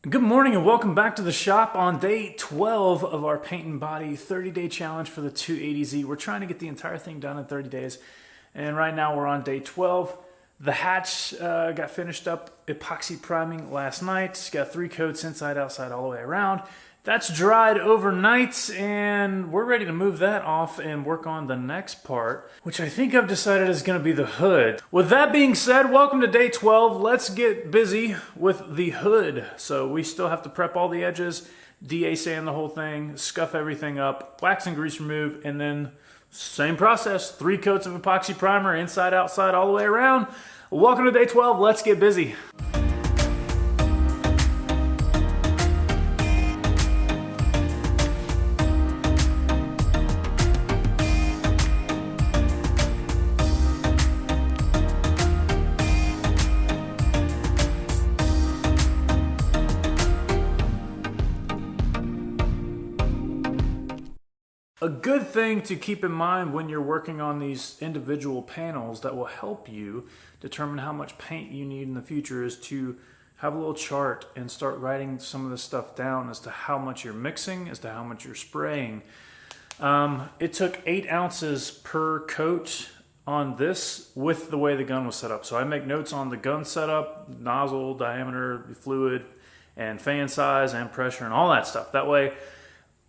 Good morning and welcome back to the shop on day 12 of our Paint and Body 30-day challenge for the 280Z. We're trying to get the entire thing done in 30 days, and right now we're on day 12. The hatch got finished up epoxy priming last night. It's got 3 coats inside, outside, all the way around. That's dried overnight, and we're ready to move that off and work on the next part, which I think I've decided is going to be the hood. With that being said, welcome to day 12. Let's get busy with the hood. So we still have to prep all the edges, DA sand the whole thing, scuff everything up, wax and grease remove, and then same process, 3 coats of epoxy primer, inside, outside, all the way around. Welcome to day 12. Let's get busy. A good thing to keep in mind when you're working on these individual panels that will help you determine how much paint you need in the future is to have a little chart and start writing some of this stuff down as to how much you're mixing, as to how much you're spraying. It took 8 ounces per coat on this with the way the gun was set up. So I make notes on the gun setup, nozzle, diameter, fluid, and fan size and pressure and all that stuff. That way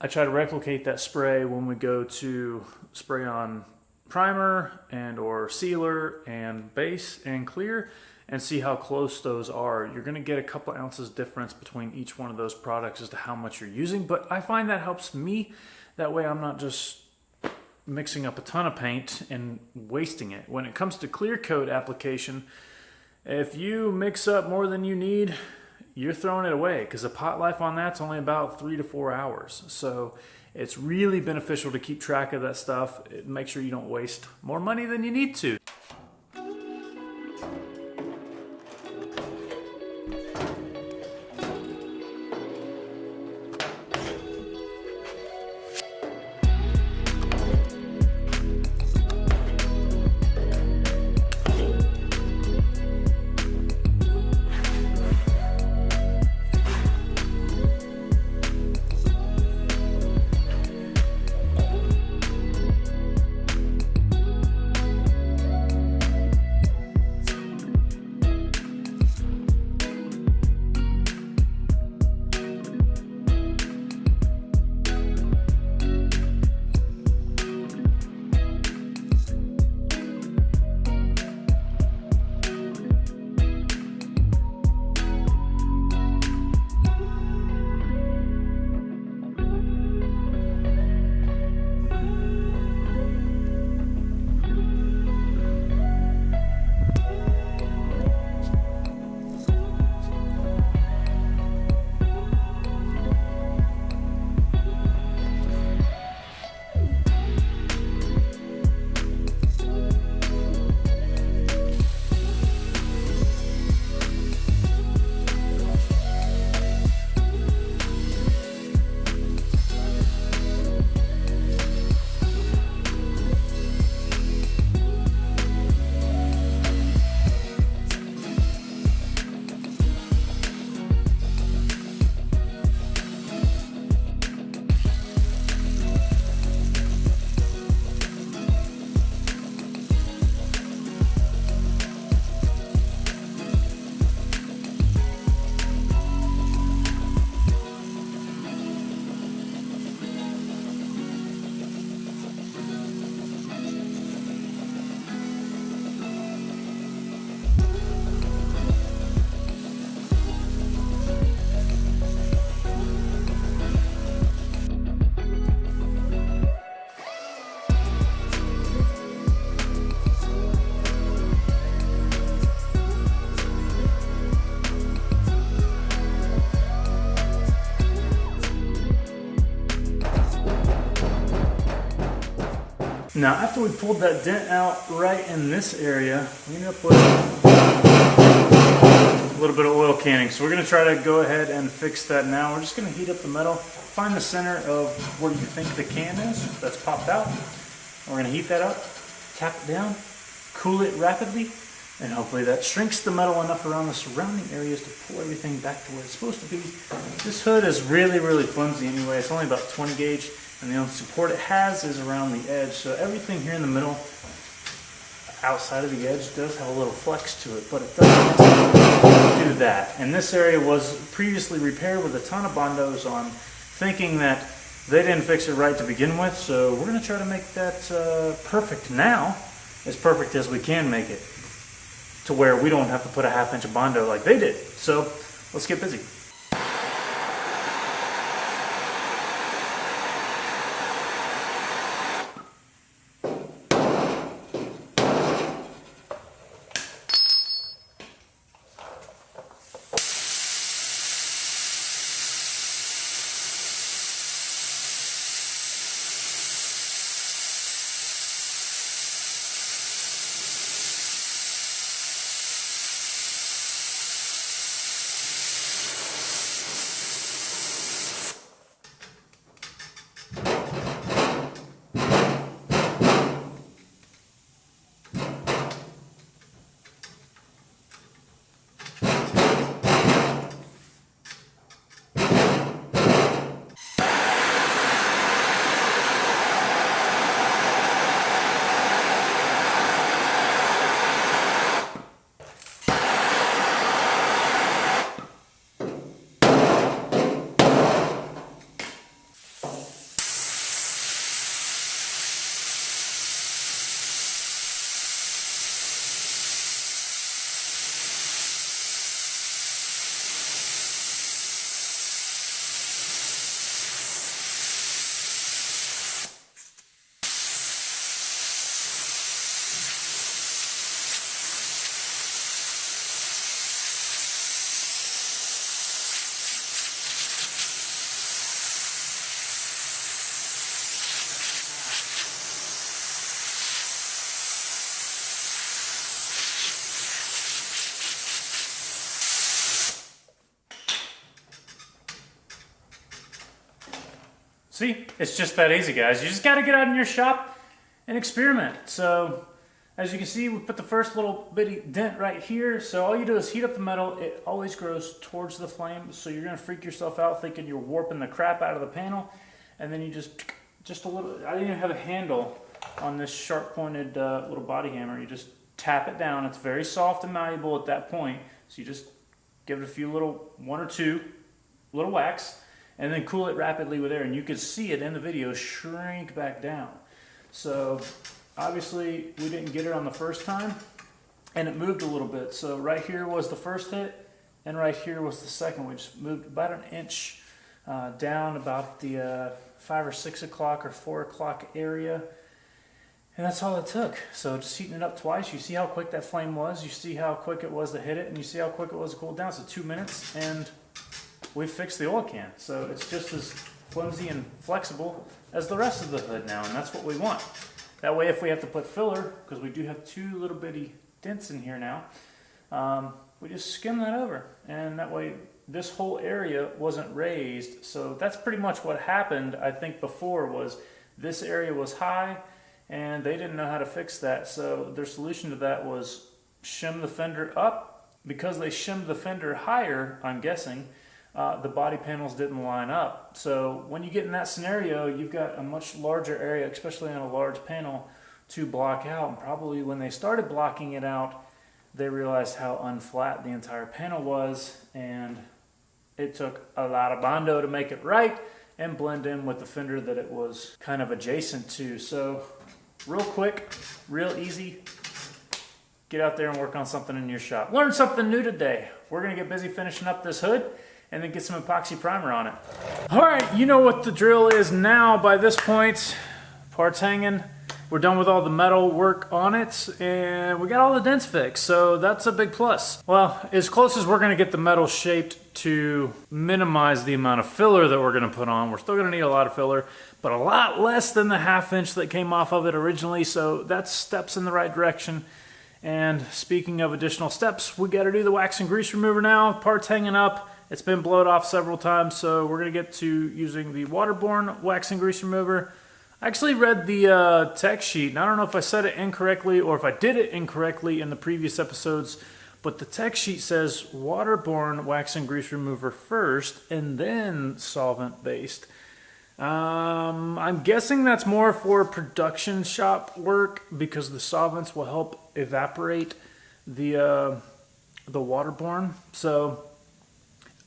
I try to replicate that spray when we go to spray on primer and or sealer and base and clear and see how close those are. You're gonna get a couple ounces difference between each one of those products as to how much you're using, but I find that helps me. That way I'm not just mixing up a ton of paint and wasting it. When it comes to clear coat application, if you mix up more than you need, you're throwing it away because the pot life on that's only about 3 to 4 hours. So it's really beneficial to keep track of that stuff. Make sure you don't waste more money than you need to. Now, after we pulled that dent out right in this area, we ended up with a little bit of oil canning. So we're going to try to go ahead and fix that now. We're just going to heat up the metal, find the center of where you think the can is that's popped out. We're going to heat that up, tap it down, cool it rapidly, And hopefully that shrinks the metal enough around the surrounding areas to pull everything back to where it's supposed to be. This hood is really, really flimsy anyway. It's only about 20 gauge, and the only support it has is around the edge. So everything here in the middle, outside of the edge, does have a little flex to it, but it doesn't do that. And this area was previously repaired with a ton of Bondos on, thinking that they didn't fix it right to begin with. So we're going to try to make that perfect now, as perfect as we can make it, to where we don't have to put a 1/2 inch of Bondo like they did. So let's get busy. See, it's just that easy, guys. You just got to get out in your shop and experiment. So, as you can see, we put the first little bitty dent right here. So all you do is heat up the metal. It always grows towards the flame. So you're going to freak yourself out thinking you're warping the crap out of the panel. And then you just a little, I didn't even have a handle on this sharp pointed little body hammer. You just tap it down. It's very soft and malleable at that point. So you just give it a few little, 1 or 2 little whacks, and then cool it rapidly with air, and you can see it in the video shrink back down. So obviously we didn't get it on the first time, and it moved a little bit. So right here was the first hit, and right here was the second. We just moved about 1 inch down about the 5 or 6 o'clock or 4 o'clock area, and that's all it took. So just heating it up twice, you see how quick that flame was, you see how quick it was to hit it, and you see how quick it was to cool it down. So 2 minutes, and we fixed the oil can. So it's just as flimsy and flexible as the rest of the hood now, and that's what we want. That way, if we have to put filler, because we do have 2 little bitty dents in here now, we just skim that over, and that way this whole area wasn't raised. So that's pretty much what happened, I think, before, was this area was high and they didn't know how to fix that. So their solution to that was shim the fender up. Because they shimmed the fender higher, I'm guessing, the body panels didn't line up. So when you get in that scenario, you've got a much larger area, especially on a large panel, to block out. And probably when they started blocking it out, they realized how unflat the entire panel was, and it took a lot of Bondo to make it right and blend in with the fender that it was kind of adjacent to. So real quick, real easy. Get out there and work on something in your shop. Learn something new today. We're gonna get busy finishing up this hood and then get some epoxy primer on it. All right, you know what the drill is now by this point. Parts hanging. We're done with all the metal work on it, and we got all the dents fixed, so that's a big plus. Well, as close as we're gonna get the metal shaped to minimize the amount of filler that we're gonna put on. We're still gonna need a lot of filler, but a lot less than the 1/2 inch that came off of it originally, so that's steps in the right direction. And speaking of additional steps, we gotta do the wax and grease remover now. Parts hanging up. It's been blowed off several times, so we're gonna get to using the waterborne wax and grease remover. I actually read the tech sheet, and I don't know if I said it incorrectly or if I did it incorrectly in the previous episodes, but the tech sheet says waterborne wax and grease remover first and then solvent-based. I'm guessing that's more for production shop work because the solvents will help evaporate the waterborne. So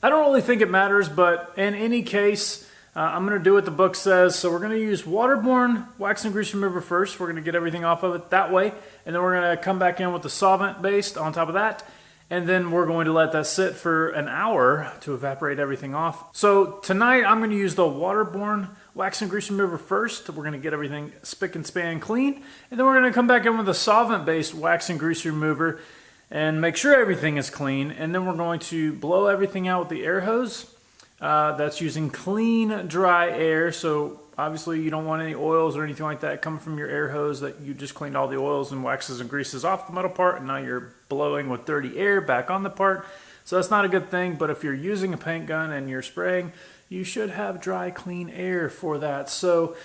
I don't really think it matters, but in any case, I'm going to do what the book says. So we're going to use waterborne wax and grease remover first. We're going to get everything off of it that way. And then we're going to come back in with the solvent based on top of that. And then we're going to let that sit for an hour to evaporate everything off. So tonight I'm going to use the waterborne wax and grease remover first. We're going to get everything spick and span clean. And then we're going to come back in with the solvent based wax and grease remover and make sure everything is clean. And then we're going to blow everything out with the air hose. That's using clean, dry air. So obviously you don't want any oils or anything like that coming from your air hose that you just cleaned all the oils and waxes and greases off the metal part, and now you're blowing with dirty air back on the part. So that's not a good thing, but if you're using a paint gun and you're spraying, you should have dry, clean air for that. So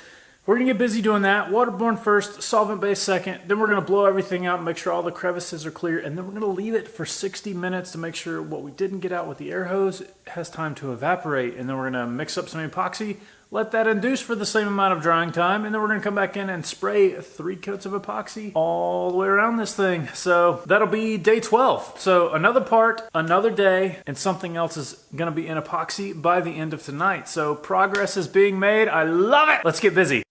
we're going to get busy doing that. Waterborne first, solvent-based second. Then we're going to blow everything out and make sure all the crevices are clear. And then we're going to leave it for 60 minutes to make sure what we didn't get out with the air hose has time to evaporate. And then we're going to mix up some epoxy, let that induce for the same amount of drying time. And then we're going to come back in and spray 3 coats of epoxy all the way around this thing. So that'll be day 12. So another part, another day, and something else is going to be in epoxy by the end of tonight. So progress is being made. I love it. Let's get busy.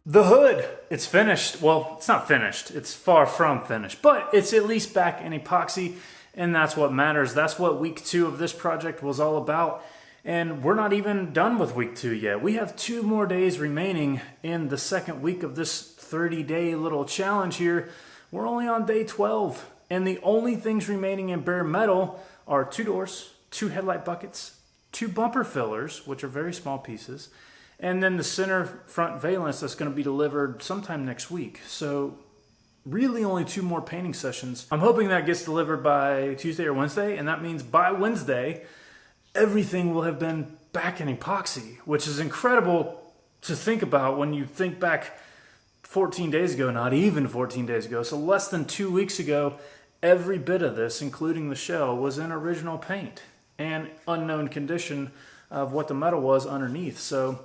The hood, it's finished. Well, it's not finished. It's far from finished, but it's at least back in epoxy, and that's what matters. That's what week 2 of this project was all about. And we're not even done with week 2 yet. We have 2 more days remaining in the second week of this 30-day little challenge here. We're only on day 12, and the only things remaining in bare metal are 2 doors, 2 headlight buckets, 2 bumper fillers, which are very small pieces, and then the center front valence that's going to be delivered sometime next week. So really only 2 more painting sessions. I'm hoping that gets delivered by Tuesday or Wednesday, and that means by Wednesday, everything will have been back in epoxy, which is incredible to think about when you think back 14 days ago, not even 14 days ago. So less than 2 weeks ago, every bit of this, including the shell, was in original paint and unknown condition of what the metal was underneath. So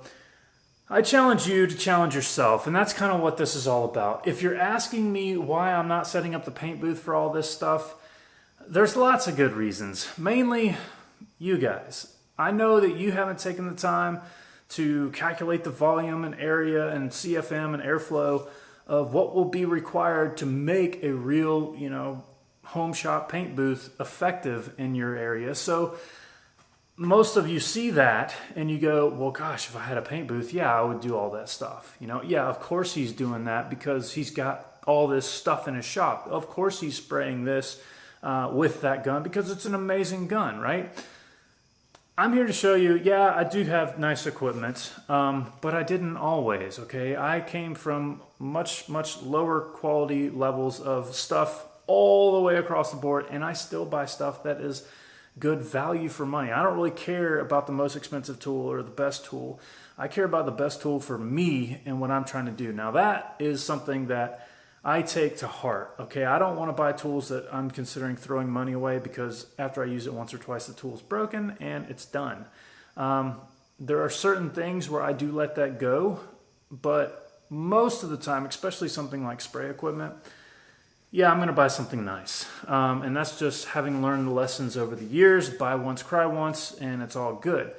I challenge you to challenge yourself, and that's kind of what this is all about. If you're asking me why I'm not setting up the paint booth for all this stuff, there's lots of good reasons. Mainly you guys. I know that you haven't taken the time to calculate the volume and area and CFM and airflow of what will be required to make a real, home shop paint booth effective in your area. So most of you see that and you go, well, gosh, if I had a paint booth, yeah, I would do all that stuff. Yeah, of course he's doing that because he's got all this stuff in his shop. Of course he's spraying this with that gun because it's an amazing gun, right? I'm here to show you, yeah, I do have nice equipment, but I didn't always, okay? I came from much lower quality levels of stuff all the way across the board, and I still buy stuff that is good value for money. I don't really care about the most expensive tool or the best tool. I care about the best tool for me and what I'm trying to do. Now that is something that I take to heart, okay? I don't want to buy tools that I'm considering throwing money away because after I use it once or twice, the tool's broken and it's done. There are certain things where I do let that go, but most of the time, especially something like spray equipment, yeah, I'm gonna buy something nice. And that's just having learned the lessons over the years, buy once, cry once, and it's all good.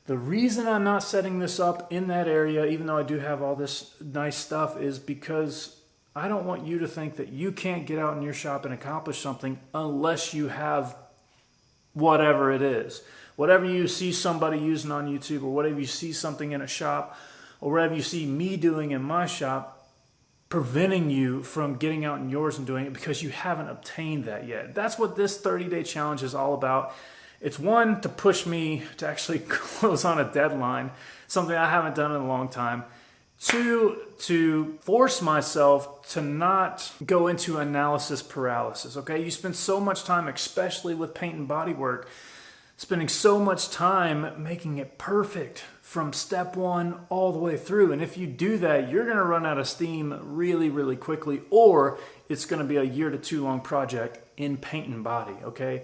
The reason I'm not setting this up in that area, even though I do have all this nice stuff, is because I don't want you to think that you can't get out in your shop and accomplish something unless you have whatever it is. Whatever you see somebody using on YouTube, or whatever you see something in a shop, or whatever you see me doing in my shop, preventing you from getting out in yours and doing it because you haven't obtained that yet. That's what this 30-day challenge is all about. It's one, to push me to actually close on a deadline, something I haven't done in a long time. Two, to force myself to not go into analysis paralysis, okay? You spend so much time, especially with paint and body work, spending so much time making it perfect from step one all the way through. And if you do that, you're gonna run out of steam really quickly, or it's gonna be a 1 to 2 year long project in paint and body, okay?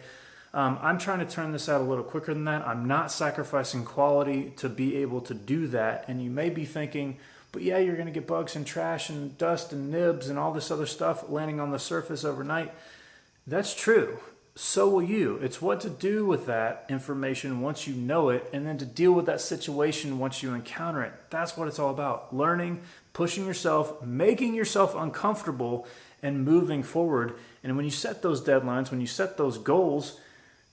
I'm trying to turn this out a little quicker than that. I'm not sacrificing quality to be able to do that. And you may be thinking, but yeah, you're gonna get bugs and trash and dust and nibs and all this other stuff landing on the surface overnight. That's true. So will you. It's what to do with that information once you know it, and then to deal with that situation once you encounter it. That's what it's all about. Learning, pushing yourself, making yourself uncomfortable, and moving forward. And when you set those deadlines, when you set those goals,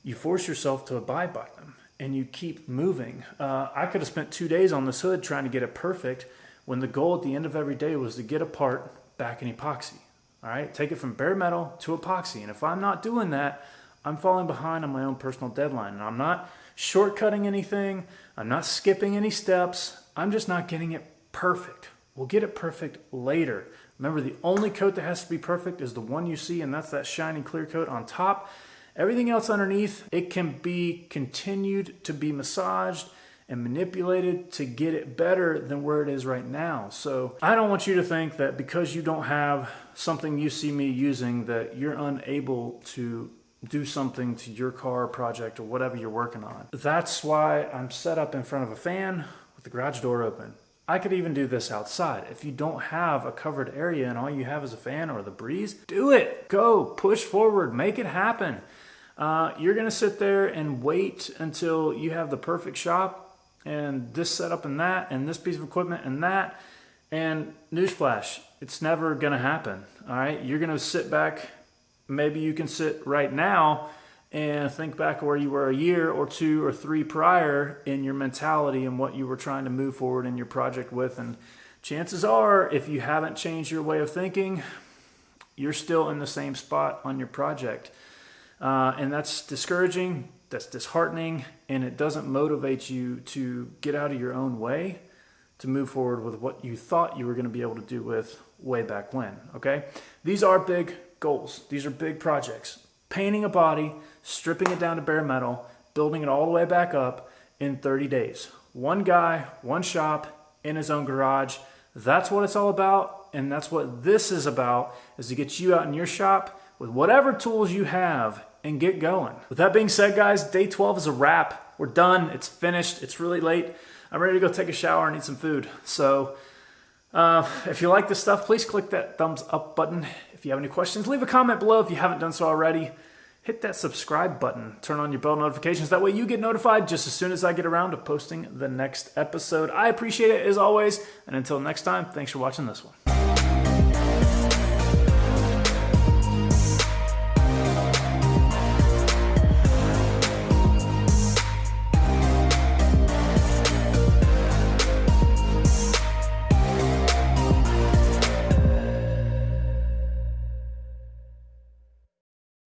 you force yourself to abide by them, and you keep moving. I could have spent 2 days on this hood trying to get it perfect when the goal at the end of every day was to get a part back in epoxy. All right, take it from bare metal to epoxy. And if I'm not doing that, I'm falling behind on my own personal deadline. And I'm not shortcutting anything. I'm not skipping any steps. I'm just not getting it perfect. We'll get it perfect later. Remember, the only coat that has to be perfect is the one you see, and that's that shiny clear coat on top. Everything else underneath, it can be continued to be massaged and manipulated to get it better than where it is right now. So I don't want you to think that because you don't have something you see me using that you're unable to do something to your car project or whatever you're working on. That's why I'm set up in front of a fan with the garage door open. I could even do this outside. If you don't have a covered area and all you have is a fan or the breeze, do it. Go, push forward, make it happen. You're gonna sit there and wait until you have the perfect shop and this setup and that, and this piece of equipment and that, and newsflash, it's never gonna happen, all right? You're gonna sit back, maybe you can sit right now and think back where you were a year or 2 or 3 prior in your mentality and what you were trying to move forward in your project with, and chances are, if you haven't changed your way of thinking, you're still in the same spot on your project. And that's discouraging, that's disheartening, and it doesn't motivate you to get out of your own way to move forward with what you thought you were going to be able to do with way back when, okay? These are big goals. These are big projects. Painting a body, stripping it down to bare metal, building it all the way back up in 30 days. One guy, one shop, in his own garage. That's what it's all about, and that's what this is about, is to get you out in your shop with whatever tools you have and get going. With that being said, guys, day 12 is a wrap. We're done. It's finished. It's really late. I'm ready to go take a shower and eat some food. So if you like this stuff, please click that thumbs up button. If you have any questions, leave a comment below if you haven't done so already. Hit that subscribe button. Turn on your bell notifications. That way you get notified just as soon as I get around to posting the next episode. I appreciate it as always. And until next time, thanks for watching this one.